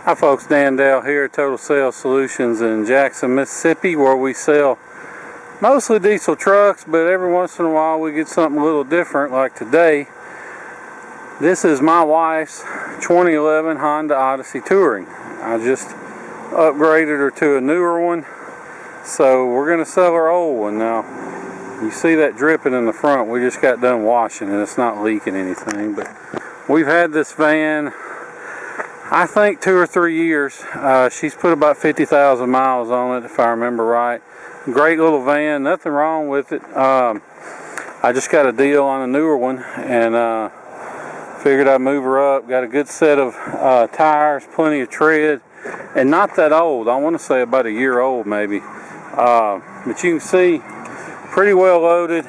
Hi folks, Dan Dale here, Total Sales Solutions in Jackson, Mississippi, where we sell mostly diesel trucks, but every once in a while we get something a little different, like today. This is my wife's 2011 Honda Odyssey Touring. I just upgraded her to a newer one, so we're going to sell her old one. Now, you see that dripping in the front. We just got done washing it. It's not leaking anything, but we've had this van I think 2 or 3 years. She's put about 50,000 miles on it, if I remember right. Great little van, nothing wrong with it. I just got a deal on a newer one and figured I'd move her up. Got a good set of tires, plenty of tread, and not that old. I want to say about a year old maybe. But you can see, pretty well loaded.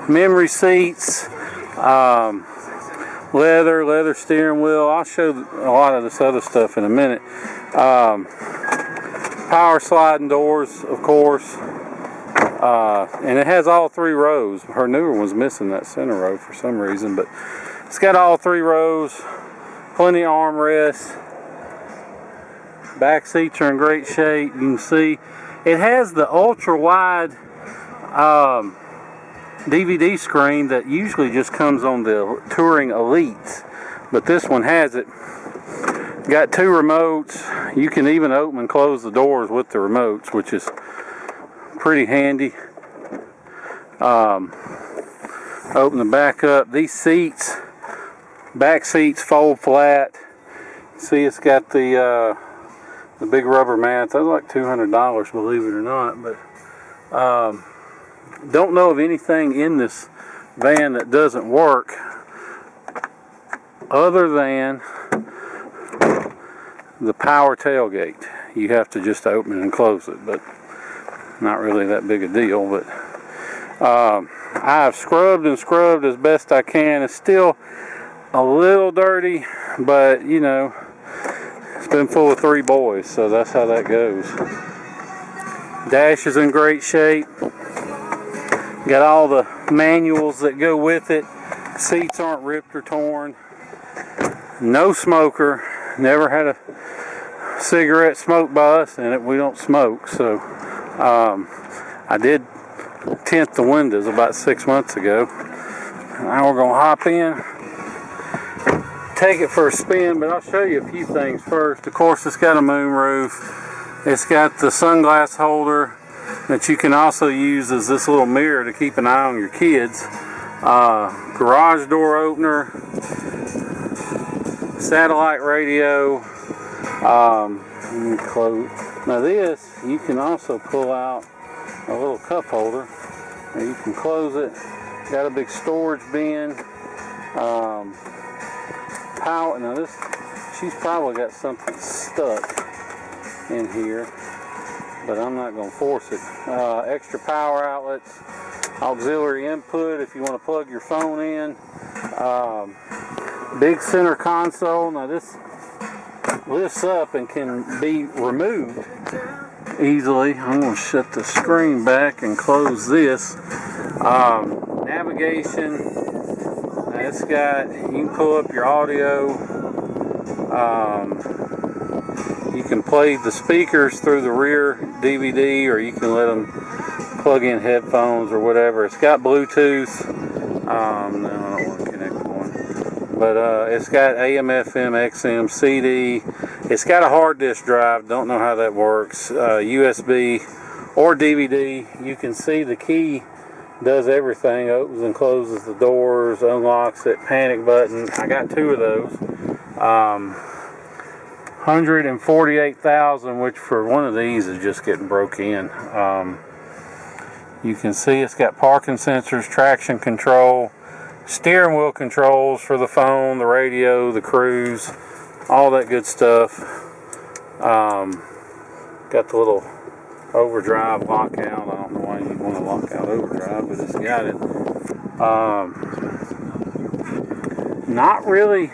Memory seats. Leather steering wheel. I'll show a lot of this other stuff in a minute. Power sliding doors, of course. And it has all 3 rows. Her newer one's missing that center row for some reason, but it's got all 3 rows. Plenty of armrests. Back seats are in great shape. You can see it has the ultra wide DVD screen that usually just comes on the Touring Elites, but this one has it. Got 2 remotes. You can even open and close the doors with the remotes, which is pretty handy. Open the back up. These seats, back seats fold flat. See, it's got the big rubber mats. Those are like $200, believe it or not, but don't know of anything in this van that doesn't work other than the power tailgate. You have to just open and close it, but not really that big a deal. But I've scrubbed and scrubbed as best I can. It's still a little dirty, but you know, it's been full of 3 boys, so that's how that goes. Dash is in great shape. Got all the manuals that go with it. Seats aren't ripped or torn. No smoker. Never had a cigarette smoked by us in it. We don't smoke, so I did tint the windows about 6 months ago. Now we're gonna hop in, take it for a spin, but I'll show you a few things first. Of course, it's got a moonroof. It's got the sunglass holder that you can also use as this little mirror to keep an eye on your kids. Garage door opener, satellite radio. Now this, you can also pull out a little cup holder and you can close it. Got a big storage bin. Power. Now this, she's probably got something stuck in here, but I'm not going to force it. Extra power outlets, auxiliary input if you want to plug your phone in. Big center console. Now this lifts up and can be removed easily. I'm going to shut the screen back and close this. Navigation. Now it's got, you can pull up your audio. You can play the speakers through the rear DVD, or you can let them plug in headphones or whatever. It's got Bluetooth. No, I don't want to connect one. But it's got AM, FM, XM, CD. It's got a hard disk drive. Don't know how that works. USB or DVD. You can see the key does everything. Opens and closes the doors, unlocks it, panic button. I got 2 of those. 148,000, which for one of these is just getting broke in. You can see it's got parking sensors, traction control, steering wheel controls for the phone, the radio, the cruise, all that good stuff. Got the little overdrive lockout. I don't know why you want to lock out overdrive, but it's got it. Not really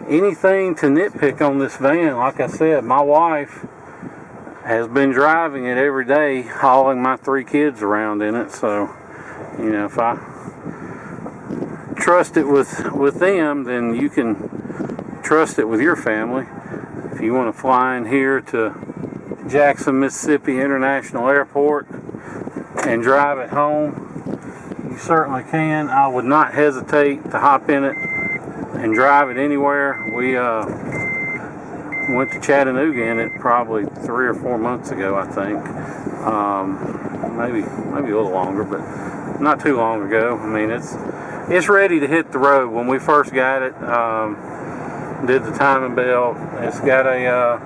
anything to nitpick on this van. Like I said, my wife has been driving it every day, hauling my 3 kids around in it, so you know, if I trust it with them, then you can trust it with your family. If you want to fly in here to Jackson, Mississippi International Airport and drive it home, you certainly can. I would not hesitate to hop in it and drive it anywhere. We went to Chattanooga in it probably 3 or 4 months ago, I think. Maybe a little longer, but not too long ago. I mean, it's ready to hit the road. When we first got it, did the timing belt. It's got a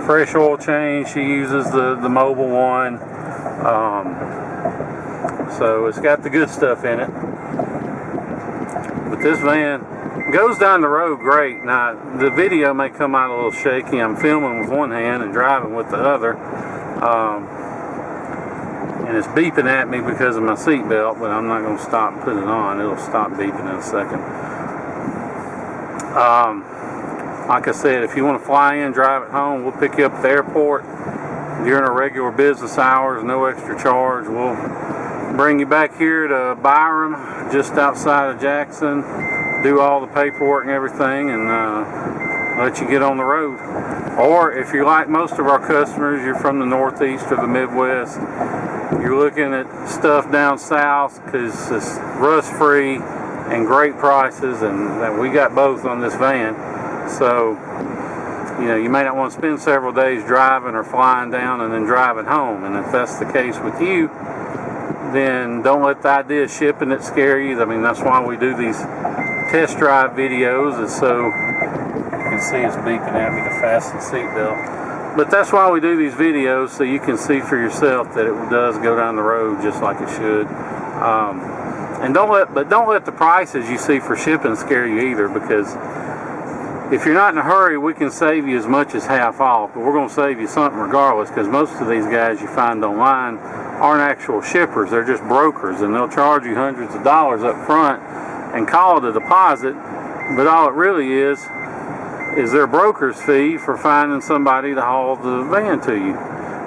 fresh oil change. She uses the mobile one. So it's got the good stuff in it. But this van goes down the road great. Now, the video may come out a little shaky. I'm filming with one hand and driving with the other. And it's beeping at me because of my seatbelt, but I'm not going to stop and put it on. It'll stop beeping in a second. Like I said, if you want to fly in, drive it home, we'll pick you up at the airport during our regular business hours, no extra charge. We'll bring you back here to Byram, just outside of Jackson, do all the paperwork and everything, and let you get on the road. Or if you're like most of our customers, you're from the Northeast or the Midwest, you're looking at stuff down south because it's rust-free and great prices, and we got both on this van. So, you know, you may not want to spend several days driving or flying down and then driving home. And if that's the case with you, then don't let the idea of shipping it scare you. I mean, that's why we do these test drive videos, is so you can see it's beeping at me to fasten the seatbelt. But that's why we do these videos, so you can see for yourself that it does go down the road just like it should. And don't let the prices you see for shipping scare you either, because if you're not in a hurry, we can save you as much as half off, but we're going to save you something regardless, because most of these guys you find online aren't actual shippers. They're just brokers, and they'll charge you hundreds of dollars up front and call it a deposit, but all it really is their broker's fee for finding somebody to haul the van to you.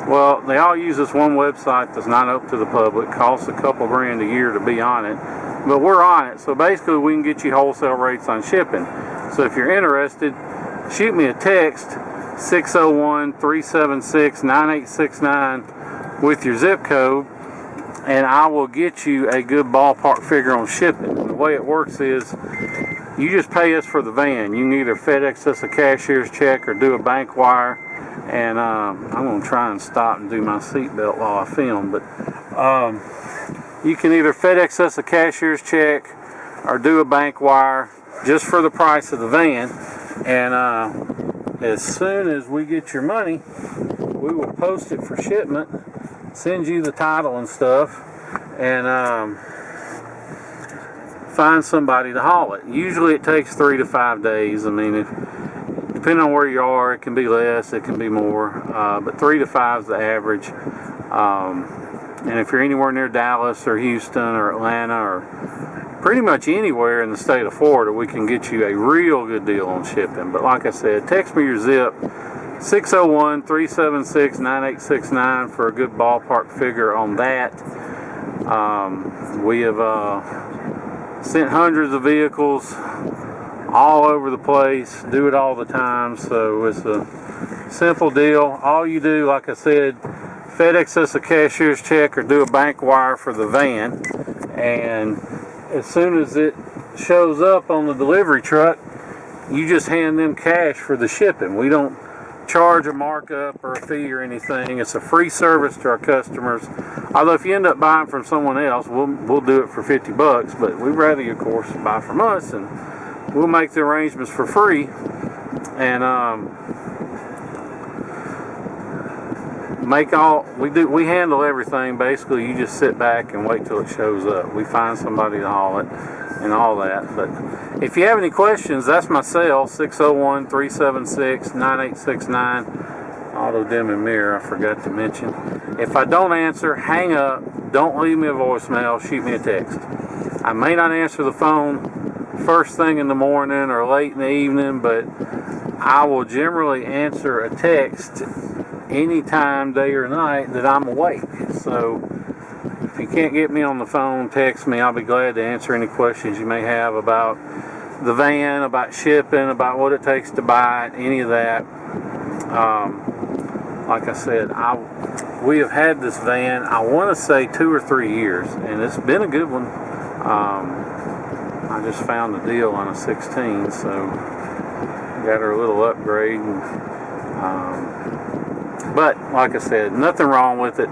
Well, they all use this one website that's not open to the public. Costs a couple grand a year to be on it, but we're on it. So basically we can get you wholesale rates on shipping. So if you're interested, shoot me a text, 601-376-9869 with your zip code, and I will get you a good ballpark figure on shipping. The way it works is you just pay us for the van. You can either FedEx us a cashier's check or do a bank wire. And I'm going to try and stop and do my seatbelt while I film. But you can either FedEx us a cashier's check or do a bank wire just for the price of the van. And as soon as we get your money, we will post it for shipment, send you the title and stuff, and find somebody to haul it. Usually it takes 3 to 5 days. I mean, depending on where you are, it can be less, it can be more, but 3 to 5 is the average. And if you're anywhere near Dallas or Houston or Atlanta or pretty much anywhere in the state of Florida, we can get you a real good deal on shipping. But like I said, text me your zip, 601-376-9869 for a good ballpark figure on that. We have sent hundreds of vehicles all over the place, do it all the time, so it's a simple deal. All you do, like I said, FedEx us a cashier's check or do a bank wire for the van, and as soon as it shows up on the delivery truck, you just hand them cash for the shipping. We don't charge a markup or a fee or anything. It's a free service to our customers. Although if you end up buying from someone else, we'll do it for $50, but we'd rather you, of course, buy from us, and we'll make the arrangements for free. And we handle everything. Basically, you just sit back and wait till it shows up. We find somebody to haul it and all that. But if you have any questions, that's my cell, 601-376-9869. Auto dimming mirror, I forgot to mention. If I don't answer, hang up. Don't leave me a voicemail. Shoot me a text. I may not answer the phone first thing in the morning or late in the evening, but I will generally answer a text anytime, day or night, that I'm awake. So if you can't get me on the phone, text me. I'll be glad to answer any questions you may have about the van, about shipping, about what it takes to buy it, any of that. Like I said, we have had this van, I want to say 2 or 3 years, and it's been a good one. I just found a deal on a 16, so got her a little upgrade. But like I said, nothing wrong with it.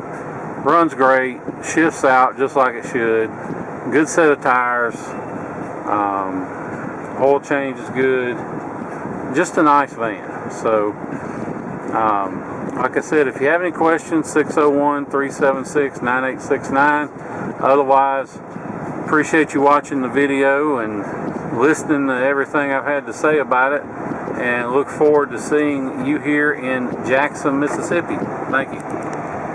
Runs great, shifts out just like it should. Good set of tires. Oil change is good. Just a nice van. So, like I said, if you have any questions, 601-376-9869. Otherwise, appreciate you watching the video and listening to everything I've had to say about it. And look forward to seeing you here in Jackson, Mississippi. Thank you.